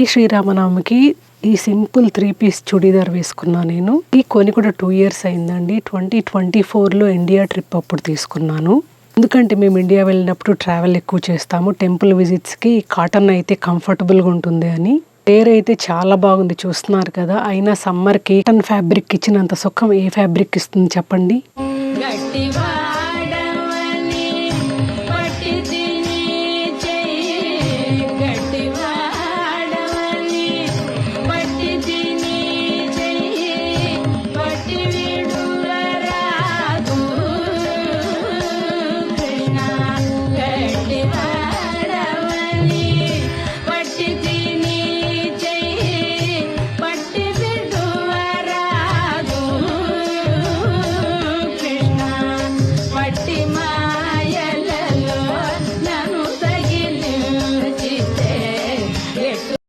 ఈ శ్రీరామనవమికి ఈ సింపుల్ 3 పీస్ చుడీదార్ వేసుకున్నా. నేను ఈ కొని కూడా 2 years అయిందండి. 2024లో ఇండియా ట్రిప్ అప్పుడు తీసుకున్నాను. ఎందుకంటే మేము ఇండియా వెళ్ళినప్పుడు ట్రావెల్ ఎక్కువ చేస్తాము. టెంపుల్ విజిట్స్కి కాటన్ అయితే కంఫర్టబుల్గా ఉంటుంది అని. లేయర్ అయితే చాలా బాగుంది, చూస్తున్నారు కదా. అయినా సమ్మర్కి కాటన్ ఫ్యాబ్రిక్ ఇచ్చినంత సుఖం ఏ ఫ్యాబ్రిక్ ఇస్తుంది చెప్పండి.